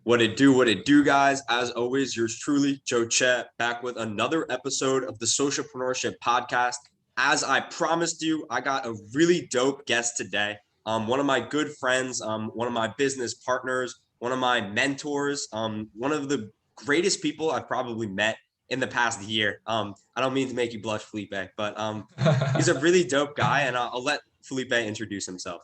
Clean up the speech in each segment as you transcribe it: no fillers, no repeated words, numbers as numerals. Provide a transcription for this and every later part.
What it do, guys? As always, yours truly, Joe Chet, back with another episode of the Socialpreneurship podcast. As I promised you, I got a really dope guest today. One of my good friends, one of my business partners, one of my mentors, one of the greatest people I've probably met in the past year. I don't mean to make you blush, Felipe, but he's a really dope guy, and I'll let Felipe introduce himself.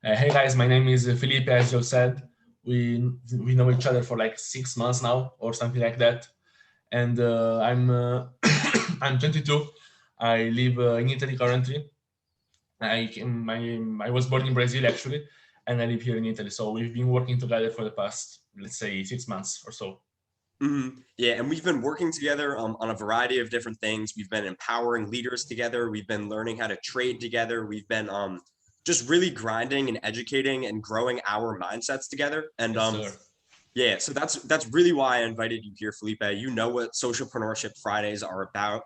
Hey guys, my name is Felipe. As you said, we know each other for like 6 months now or something like that. And I'm I'm 22. I live in Italy currently. I was born in Brazil actually, and I live here in Italy. So we've been working together for the past, let's say, 6 months or so. Yeah, and we've been working together on a variety of different things. We've been empowering leaders together. We've been learning how to trade together. We've been just really grinding and educating and growing our mindsets together. And Yes, sir. yeah, so that's really why I invited you here, Felipe. You know what Socialpreneurship Fridays are about.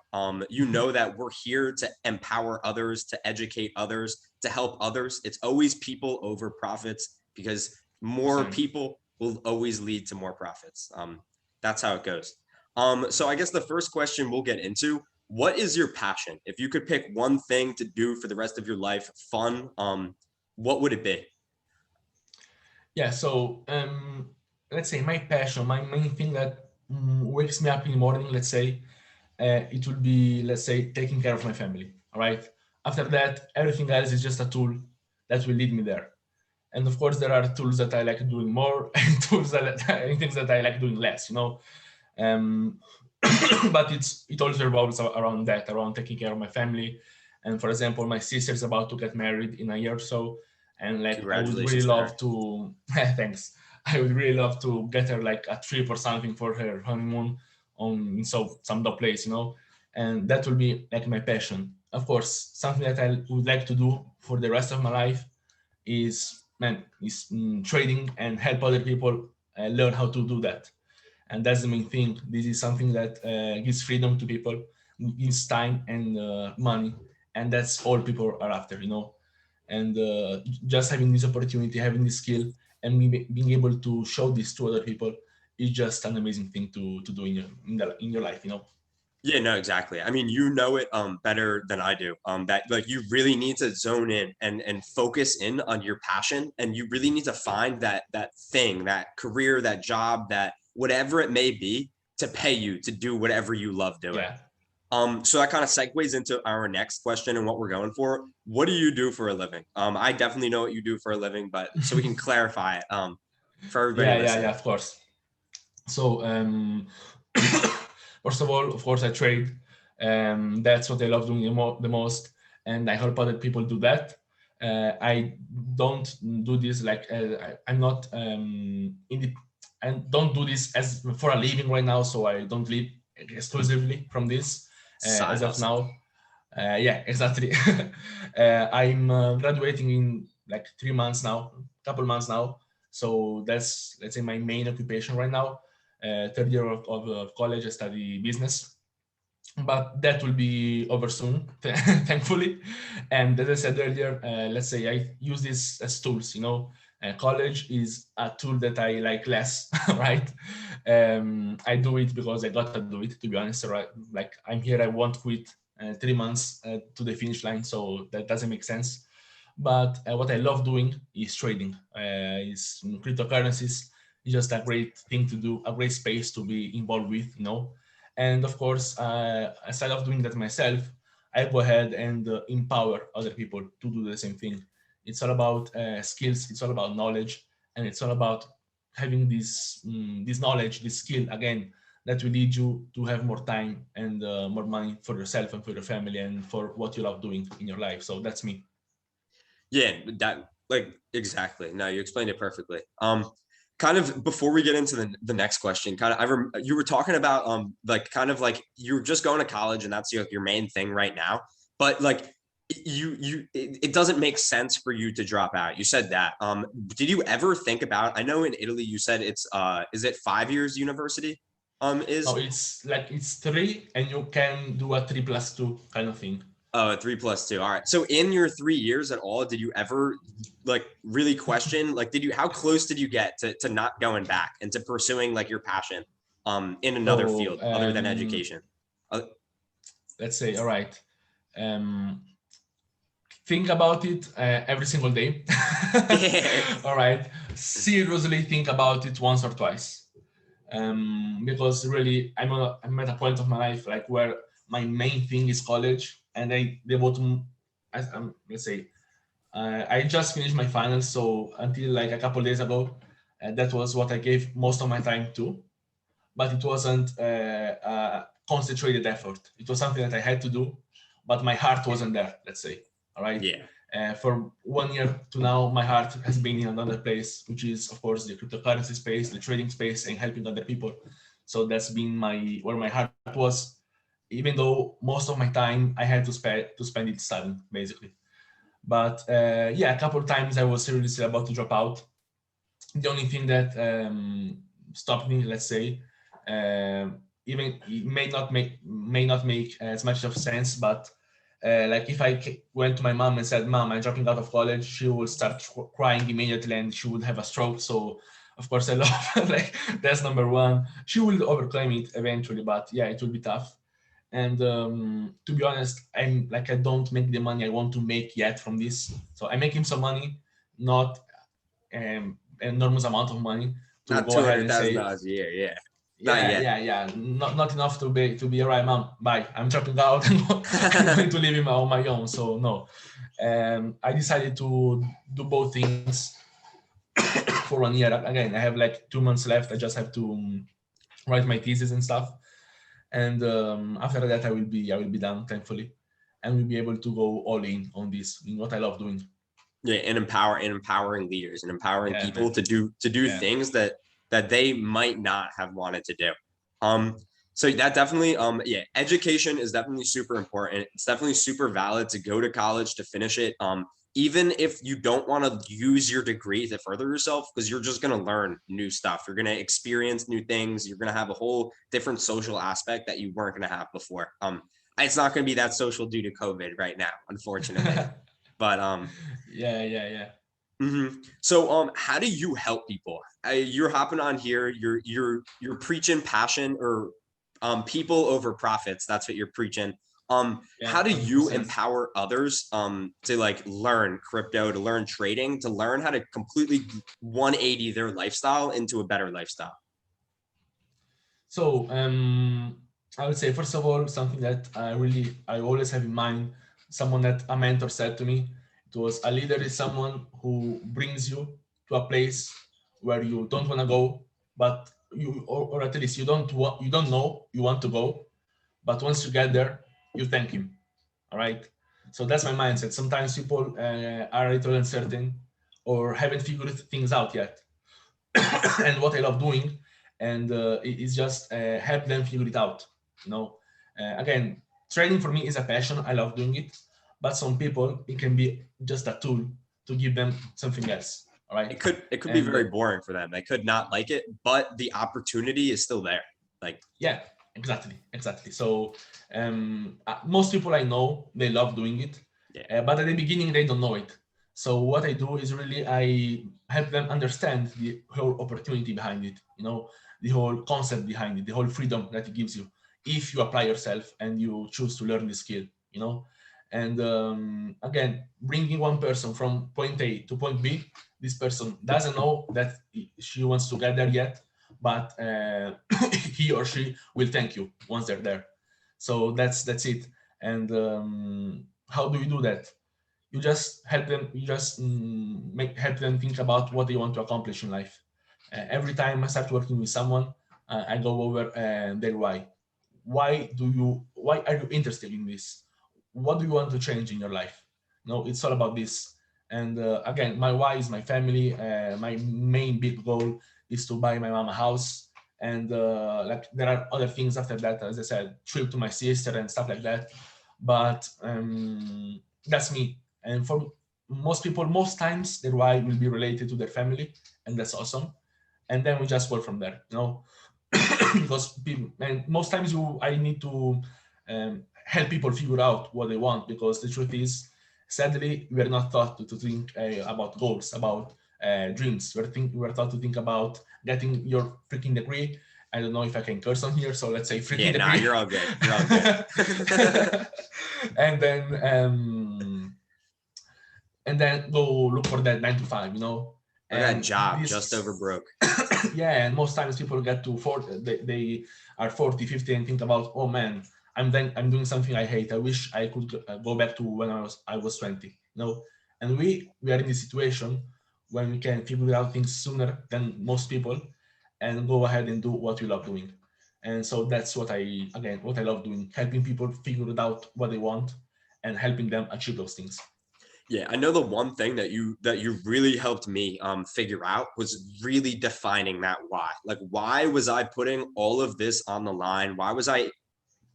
You know that we're here to empower others, to educate others, to help others. It's always people over profits because more Same. people will always lead to more profits. That's how it goes. So I guess the first question we'll get into, what is your passion? If you could pick one thing to do for the rest of your life, fun, what would it be? Yeah. So let's say my passion, my main thing that wakes me up in the morning, let's say, it will be, let's say, taking care of my family. All right. After that, everything else is just a tool that will lead me there. And of course, there are tools that I like doing more, and tools that and things that I like doing less. Um, but it also revolves around that, around taking care of my family. And for example, my sister's about to get married in a year or so, and like I would really Congratulations to her. love to. Thanks. I would really love to get her like a trip or something for her honeymoon on some dog place, and that will be like my passion. Of course, something that I would like to do for the rest of my life is trading and help other people learn how to do that. And that's the main thing. This is something that gives freedom to people, gives time and money, and that's all people are after. And just having this opportunity, having this skill, and being able to show this to other people is just an amazing thing to do in your life. Yeah, no, exactly. I mean, you know it better than I do. That like you really need to zone in and focus in on your passion, and you really need to find that thing, that career, that job, that whatever it may be, to pay you to do whatever you love doing. Yeah. So that kind of segues into our next question and what we're going for. What do you do for a living? I definitely know what you do for a living, but so we can clarify it for everybody Yeah, listening. of course. So first of all, of course, I trade. That's what I love doing the most, and I help other people do that. I don't do this like I'm not I don't do this as for a living right now, so I don't live exclusively from this Side as of hustle. now. Yeah, exactly. I'm graduating in like 3 months now, couple months now. So that's, let's say, my main occupation right now. Third year of college, I study business, but that will be over soon, thankfully. And as I said earlier, let's say I use this as tools. College is a tool that I like less, right? I do it because I gotta do it, to be honest. Right? Like I'm here, I won't quit 3 months to the finish line, so that doesn't make sense. But what I love doing is trading, is cryptocurrencies. It's just a great thing to do, a great space to be involved with. And of course, aside of doing that myself, I go ahead and empower other people to do the same thing. It's all about skills, it's all about knowledge, and it's all about having this knowledge, this skill again, that will lead you to have more time and more money for yourself and for your family and for what you love doing in your life. So that's me. Yeah, that like exactly. No, you explained it perfectly. Kind of before we get into the next question, kind of you were talking about like kind of like you're just going to college and that's your main thing right now, but like it doesn't make sense for you to drop out. You said that. Did you ever think about? I know in Italy you said it's is it 5 years university? No, Is it's like it's three, and you can do a 3+2 kind of thing. Oh, 3+2. All right. So in your 3 years at all, did you ever like really question, like, how close did you get to not going back and to pursuing like your passion in another So field other than education? Uh, let's say, all right, um, think about it every single day. yeah. All right, seriously think about it once or twice. Because really I'm at a point of my life like where my main thing is college, and I devote let's say I just finished my finals, so until like a couple days ago, that was what I gave most of my time to. But it wasn't a concentrated effort. It was something that I had to do, but my heart wasn't there. Let's say, all right. Yeah. For 1 year to now, my heart has been in another place, which is of course the cryptocurrency space, the trading space, and helping other people. So that's been where my heart was, even though most of my time I had to spend it studying, basically. But yeah, a couple of times I was seriously about to drop out. The only thing that stopped me, let's say, even it may not make as much of sense, but like if I went to my mom and said, "Mom, I'm dropping out of college," she would start crying immediately and she would have a stroke. So of course I love like that's number one. She will overcome it eventually, but yeah, it will be tough. And to be honest, I don't make the money I want to make yet from this. So I'm making some money, not enormous amount of money to Not go two ahead hundred and thousand say, dollars a year. Yeah. Not yeah, yet. yeah, yeah, not enough to be all right, mom. Bye. I'm dropping out. I'm going to live on my own. So no, I decided to do both things for 1 year. Again, I have like 2 months left. I just have to write my thesis and stuff, and after that, I will be done, thankfully, and we'll be able to go all in on this, in what I love doing. Yeah, and empowering leaders and empowering Yeah, people man. to do Yeah. things that they might not have wanted to do. Um, so that definitely, yeah, education is definitely super important. It's definitely super valid to go to college to finish it. Even if you don't want to use your degree to further yourself, because you're just going to learn new stuff. You're going to experience new things. You're going to have a whole different social aspect that you weren't going to have before. It's not going to be that social due to COVID right now, unfortunately. But Yeah, yeah, yeah. So, how do you help people? You're hopping on here. You're preaching passion or people over profits. That's what you're preaching. Yeah, How do you 100%. empower others to like learn crypto, to learn trading, to learn how to completely 180 their lifestyle into a better lifestyle? So I would say, first of all, something that I always have in mind, someone that a mentor said to me, it was, a leader is someone who brings you to a place where you don't want to go, but or at least you don't know you want to go, but once you get there, you thank him. All right. So that's my mindset. Sometimes people are a little uncertain or haven't figured things out yet. And what I love doing, and is just help them figure it out. You know, again, trading for me is a passion. I love doing it, but some people it can be just a tool to give them something else. All right, It could be and very boring for them. They could not like it, but the opportunity is still there. Like, yeah, exactly, exactly. So most people I know, they love doing it, yeah, but at the beginning they don't know it. So what I do is really I help them understand the whole opportunity behind it. You know, the whole concept behind it, the whole freedom that it gives you if you apply yourself and you choose to learn the skill. You know, and again, bringing one person from point A to point B, this person doesn't know that she wants to get there yet, but he or she will thank you once they're there. So that's it. And how do you do that? You just help them. You just help them think about what they want to accomplish in life. Every time I start working with someone, I go over their why. Why are you interested in this? What do you want to change in your life? No, it's all about this. And again, my why is my family. My main big goal is to buy my mom a house. And like there are other things after that, as I said, trip to my sister and stuff like that. But that's me. And for most people, most times their why will be related to their family, and that's awesome. And then we just work from there, you know. Because people, and most times I need to help people figure out what they want, because the truth is, sadly, we are not taught to think about goals, about dreams. We're taught to think about getting your freaking degree. I don't know if I can curse on here, so let's say freaking Yeah, nah, degree. you're all good. You're all good. and then go look for that 9 to 5, I got a and job just this over broke. yeah, and most times people get to 40, they are 40, 50 and think about, oh man, I'm doing something I hate. I wish I could go back to when I was 20, and we are in this situation when we can figure out things sooner than most people and go ahead and do what we love doing. And so that's what I love doing, helping people figure out what they want and helping them achieve those things. Yeah, I know the one thing that you really helped me figure out was really defining that why. Like, why was I putting all of this on the line? Why was I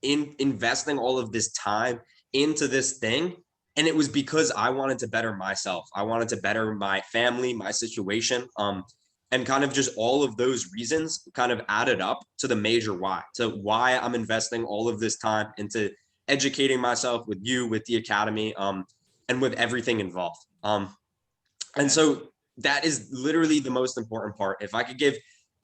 investing all of this time into this thing? And it was because I wanted to better myself. I wanted to better my family, my situation. And kind of just all of those reasons kind of added up to the major why, to why I'm investing all of this time into educating myself with you, with the academy, and with everything involved. And so that is literally the most important part. If I could give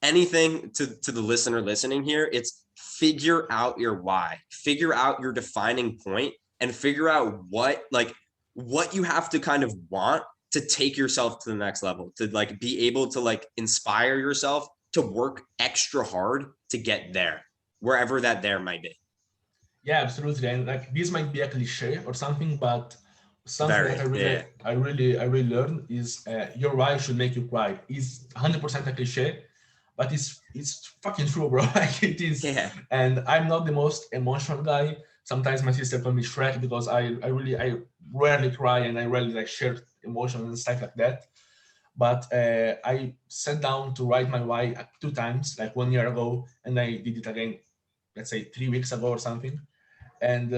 anything to the listener listening here, it's figure out your why, figure out your defining point, and figure out what you have to kind of want to take yourself to the next level, to like be able to like inspire yourself to work extra hard to get there, wherever that there might be. Yeah, absolutely. And like this might be a cliche or something, but something that Very, yeah. I really learned is your why should make you cry. Is 100% a cliche, but it's fucking true, bro. Like it is. Yeah. And I'm not the most emotional guy. Sometimes my sister calls me Shrek because I rarely cry and I rarely like share emotions and stuff like that. But I sat down to write my why 2 times, like 1 year ago, and I did it again, let's say 3 weeks ago or something. And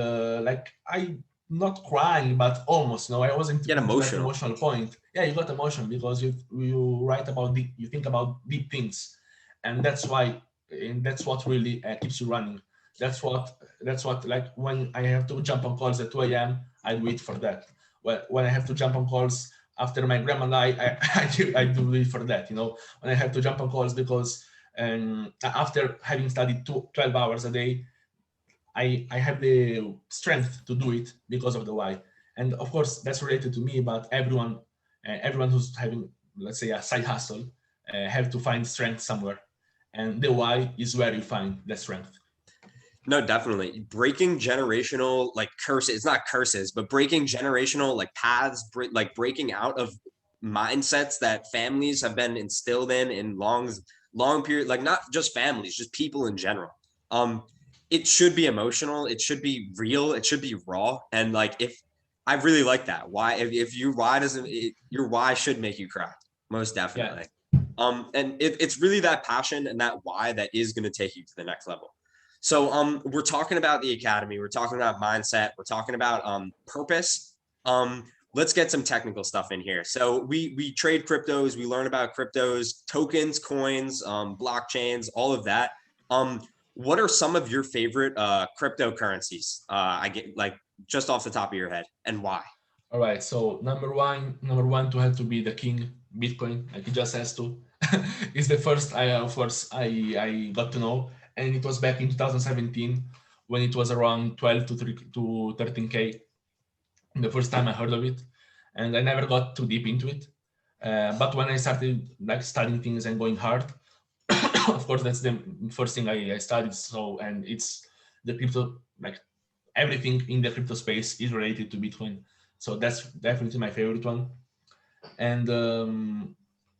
like I not crying, but almost. I wasn't Get into that emotional. emotional point. Yeah, you got emotion because you write about deep, you think about deep things, and that's what really keeps you running. That's what like when I have to jump on calls at 2 a.m. I do it for that. Well, when I have to jump on calls after my grandma died, I do it for that. When I have to jump on calls because after having studied 12 hours a day, I have the strength to do it because of the why. And of course, that's related to me, but everyone who's having, let's say, a side hustle, have to find strength somewhere. And the why is where you find the strength. No, definitely breaking generational like curses. It's not curses, but breaking generational like paths, like breaking out of mindsets that families have been instilled in long period. Like not just families, just people in general. It should be emotional. It should be real. It should be raw. And like if I really like that. Why if your why doesn't your why should make you cry most Yeah. definitely. And it's really that passion and that why that is going to take you to the next level. So we're talking about the academy, we're talking about mindset, we're talking about purpose. Let's get some technical stuff in here. So we trade cryptos, we learn about cryptos, tokens, coins, blockchains, all of that. What are some of your favorite cryptocurrencies? I get like just off the top of your head, and why? All right. So number one to have to be the king, Bitcoin. Like it just has to. It's the first I got to know, and it was back in 2017 when it was around 12 to 13K. The first time I heard of it, and I never got too deep into it. But when I started like studying things and going hard, of course that's the first thing I studied. So and it's the crypto, like everything in the crypto space is related to Bitcoin. So that's definitely my favorite one. And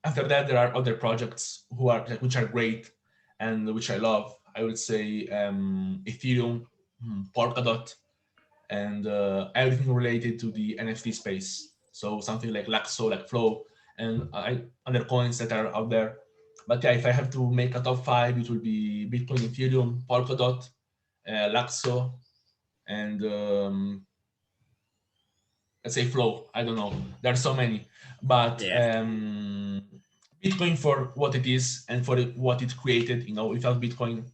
after that, there are other projects which are great and which I love. I would say Ethereum, Polkadot, and everything related to the NFT space. So something like Laxo, like Flow, and other coins that are out there. But yeah, if I have to make a top five, it will be Bitcoin, Ethereum, Polkadot, Laxo, and let's say Flow. I don't know. There are so many, but Yeah. Bitcoin for what it is and for what it created. Without Bitcoin,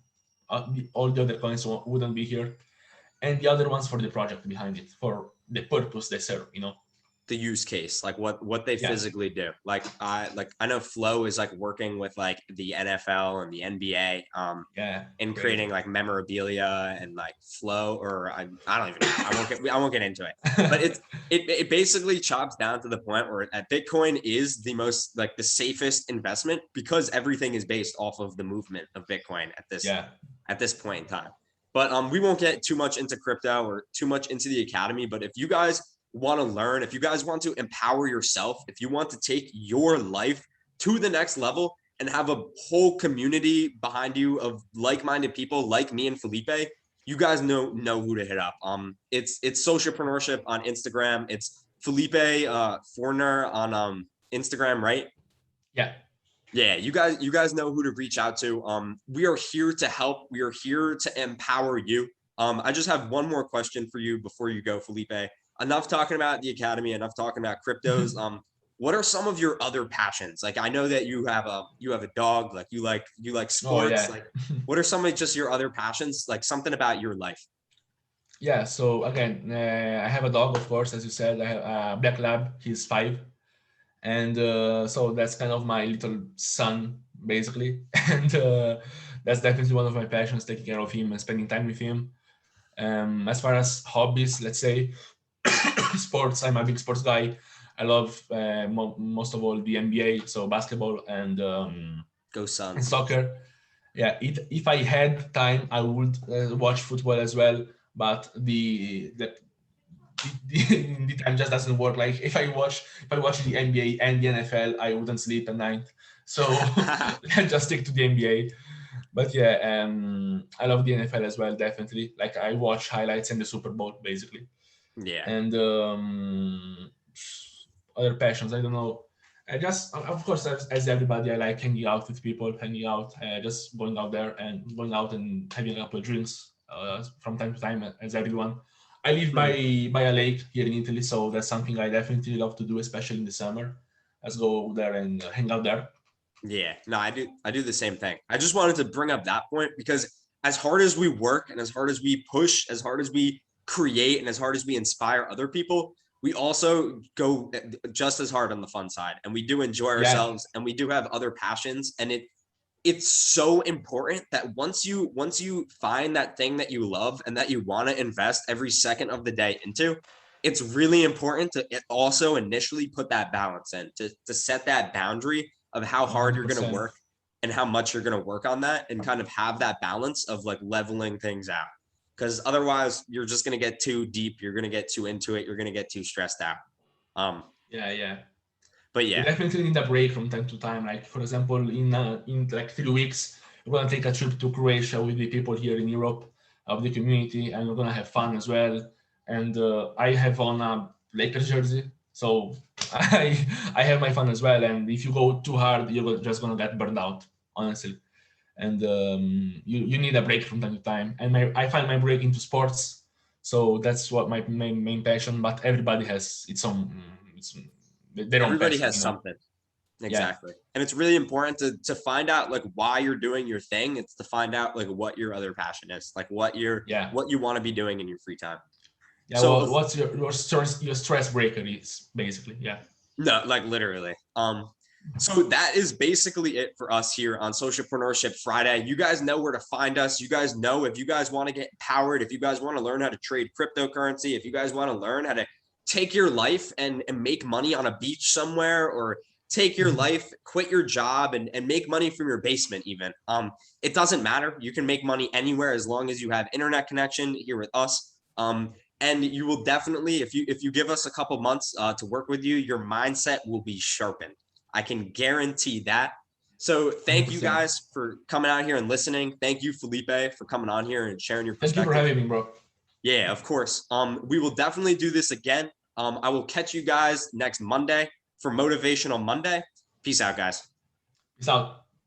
all the other coins wouldn't be here. and the other ones for the project behind it, for the purpose they serve, The use case, like what they Yeah. physically do. I know Flow is like working with like the NFL and the NBA Yeah. and Great. creating like memorabilia and like Flow, or I don't even know. I won't get into it. But it basically chops down to the point where Bitcoin is the most like the safest investment because everything is based off of the movement of Bitcoin at this point in time. But we won't get too much into crypto or too much into the academy. But if you guys want to learn, if you guys want to empower yourself, if you want to take your life to the next level and have a whole community behind you of like-minded people like me and Felipe, you guys know who to hit up. It's Socialpreneurship on Instagram. It's Felipe Forner on Instagram, right? Yeah. Yeah, you guys know who to reach out to. We are here to help. We are here to empower you. I just have one more question for you before you go, Felipe. Enough talking about the academy, enough talking about cryptos. What are some of your other passions? Like I know that you have a dog, like you like sports. Oh, yeah. Like what are some of just your other passions? Like something about your life. Yeah, so again, I have a dog, of course, as you said. I have a black lab. He's 5, and so that's kind of my little son, basically. And that's definitely one of my passions, taking care of him and spending time with him. As far as hobbies, let's say, sports. I'm a big sports guy. I love most of all the NBA, so basketball and Go and Suns. soccer. Yeah, if I had time, I would watch football as well. But the time just doesn't work. Like if I watch the NBA and the NFL, I wouldn't sleep at night. So I just stick to the NBA. But yeah, I love the NFL as well, definitely. Like I watch highlights and the Super Bowl basically. Yeah. And other passions, I don't know. I just, of course, as everybody, I like hanging out with people, hanging out, just going out there and going out and having a couple of drinks from time to time, as everyone. I live by a lake here in Italy, so that's something I definitely love to do, especially in the summer. Let's go there and hang out there. Yeah, no, I do the same thing. I just wanted to bring up that point because as hard as we work and as hard as we push, as hard as we create and as hard as we inspire other people, we also go just as hard on the fun side and we do enjoy ourselves and we do have other passions, and it's so important that once you find that thing that you love and that you want to invest every second of the day into, it's really important to also initially put that balance in to set that boundary of how hard you're going to work and how much you're going to work on that, and kind of have that balance of like leveling things out, because otherwise you're just going to get too deep, you're going to get too into it, you're going to get too stressed out. Yeah. But yeah, you definitely need a break from time to time. Like for example, in like 3 weeks, we're gonna take a trip to Croatia with the people here in Europe of the community, and we're gonna have fun as well. And I have on a Lakers jersey, so I have my fun as well. And if you go too hard, you're just gonna get burned out, honestly. And you need a break from time to time. And I find my break into sports, so that's what my main passion. But everybody has its own. Their own everybody passion, has something. Exactly. Yeah. And it's really important to find out like why you're doing your thing. It's to find out like what your other passion is, like what you want to be doing in your free time. Yeah. So well, what's your stress breaker is basically. Yeah. No, like literally. So that is basically it for us here on Socialpreneurship Friday. You guys know where to find us. You guys know if you guys want to get empowered, if you guys want to learn how to trade cryptocurrency, if you guys want to learn how to take your life and make money on a beach somewhere, or take your life, quit your job and make money from your basement even. It doesn't matter. You can make money anywhere as long as you have internet connection here with us. And you will definitely, if you give us a couple months to work with you, your mindset will be sharpened. I can guarantee that. So thank 100%. You guys for coming out here and listening. Thank you, Felipe, for coming on here and sharing your perspective. Thank you for having me, bro. Yeah, of course. We will definitely do this again. I will catch you guys next Monday for Motivational Monday. Peace out, guys. Peace out.